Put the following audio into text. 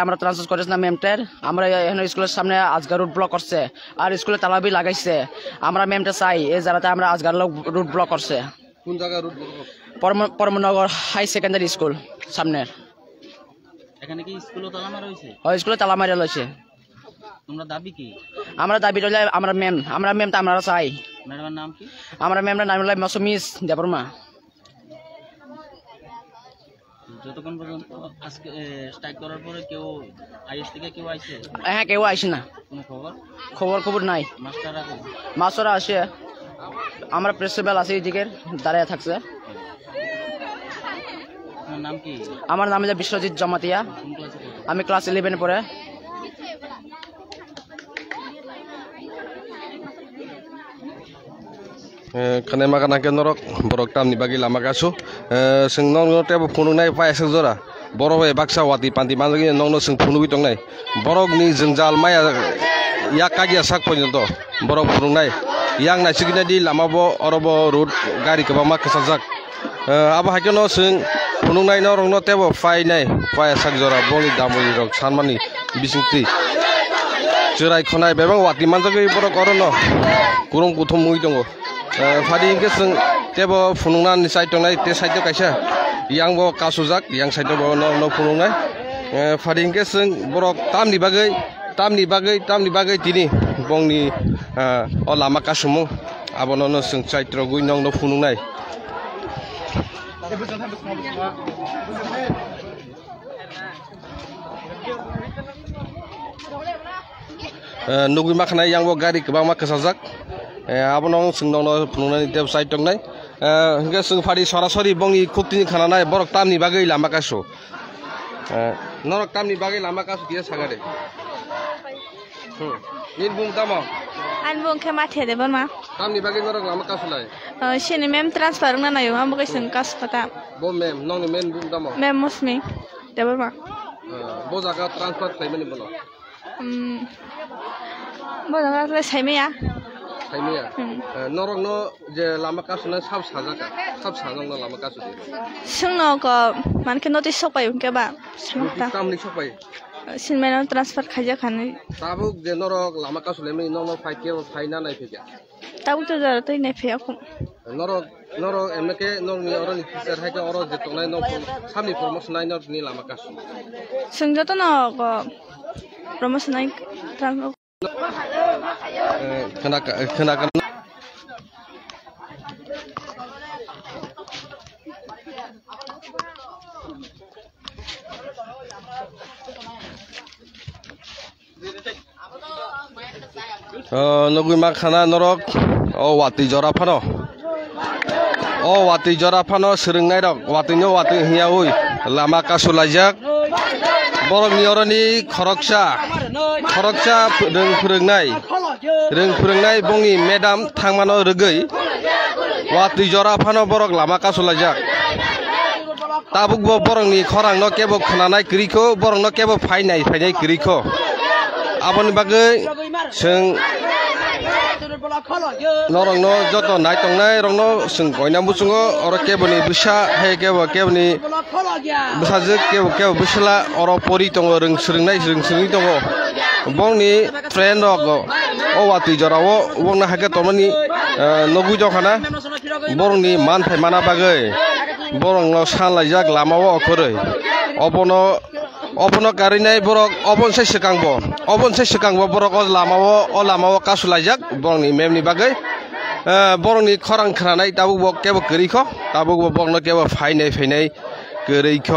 আমরা ট্রান্সফার করেছি না ম্যামটার আমরা এখানে স্কুলের সামনে আজগার রুট ব্লক করছে আর স্কুলে তালাবি লাগাইছে আমরা ম্যামটা চাই এই জায়গাতে আমরা আজগার রুট ব্লক করছে কোন জায়গা route block Paramnagar high secondary school সামনের এখানে কি স্কুলে তালা মারা হইছে স্কুলে তালা মারা লইছে তোমরা দাবি কি আমরা দাবি রইলে আমরা ম্যামটা আমরা চাই ম্যাডামের নাম কি আমরা ম্যামটার নাম হলো মৌসুমিস দেববর্মা যতক্ষণ পর্যন্ত আজকে স্ট্রাইক করার পরে কেউ আইএস থেকে কেউ আইছে হ্যাঁ কেউ আইসে না কোনো খবর নাই মাস্টাররা আসে আমরা প্রিন্সিপাল আছে এদিকে দাঁড়িয়ে থাকছে নাম কি আমার নাম হলো বিশ্বজিৎ জমাতিয়া আমি ক্লাস 11 পড়ে খানে মাকা নাকে নরক বরক টামনি বাগি লামা গাসু जों नंगनो टेबो फुनुनाय पायसक जरा बरक ए बाक्सा वाति पान्ति मानगि नंगनो जों फुनुगि दंनाय बरकनि जोंजाल माया या कागिया साक पर्यन्त बरक फुनुनाय yang नायसिगिना दि लामाबो अरबो रुट गारि गोबां माखासे जाक आबो हायनो जों फुनुनाय नरंनो टेबो फायनाय पायसक जरा बनि दामनि रक सानमानि बिसिंति जराय खनाय बेबां वाति मानजगि बरक अरनो गुरं गुथम मुइ दङ फादि इंगे जों टेबो फुनुंनानै साइड दंनाय ते साइड कायसा yang bo kasujak yang side दङ न फुनुंनाय फादि इंगे जों बरक तामनि बागै दिनि बंनि अ लामा कासुमु आबनो जों साइड रगुइ न फुनुंनाय नुगुइ माखानाय yang bo गारि गोबां माखासे जाक आबनो जोंनावनो फुनुंनानै टेब साइड दंनाय इंगे जों फादि सरासरि बंनि खुक्तिनि खानानाय बरक तामनि बागै लामा कासु नरक तामनि बागै लामा कासु दिया सागारे इन बुं दामा an buong ke mathe de ban ma तामनि बागै नरक लामा कासु लाय shini mem transfer na nayo am bukay kas pata bo mem nongni men buं दामा mem musmi de ban ma bo jaga transfer खायमनि बोला bo jaga le saime ya खायमिया नरक न जे लामा कासु न सब साजंग लामा कासु दे sungno ko man ke notice sok payo ke ba samta तामनि सपाय sin men transfer khaja khani ताबुक जे नरक लामा कासु लेमनि नंग फाइके फाइना नाय फैया tabu to jara to ne phe akum नरक एमके नरनि अरनि टिचार हायके अर जे तंनाय न सामनि प्रमोशन नाय नरनि लामा कासु sungjato no ko promotion ai transfer खोनागोन नगुइ माखाना नरक ओ वाति जरा फानो सोलोंनाय रक वातिनो वाति हिया उइ लामा कासु लायजाक बरकनि अरनि खरकसा फोरोंनाय बंनि मेडाम थांमानो रोगै वाति जरा फानो बरक लामा कासु लायजाक ताबुक बरकनि खरांन केबो खोनानाय ग्रिखौ बरकनो केबो फायनाय ग्रिखौ आबनि बागै जों नरंनो जत नाय तंनाय रंनो जों गयना बुसुङो अर केबनि बिसा हे केबनि बिसाजो केबो बिसला अर परि दङ रों सोलोंनाय दङ बंनि ट्रेन रक ओ वाति जरावो बंना हागे तमनि नगु जखाना बरंनि मान फायमाना बागै बरंनो सानलायजाक लामावो अखरै अबनो गारिनाय बरक अबनसे सिगांबो बरक लामावो कासु लायजाक बरंनि मेमनि बागै बरंनि खरां खोनानाय दाबुक केबो गैरैख दाबुक बरनो केबो फायनाय गैरैख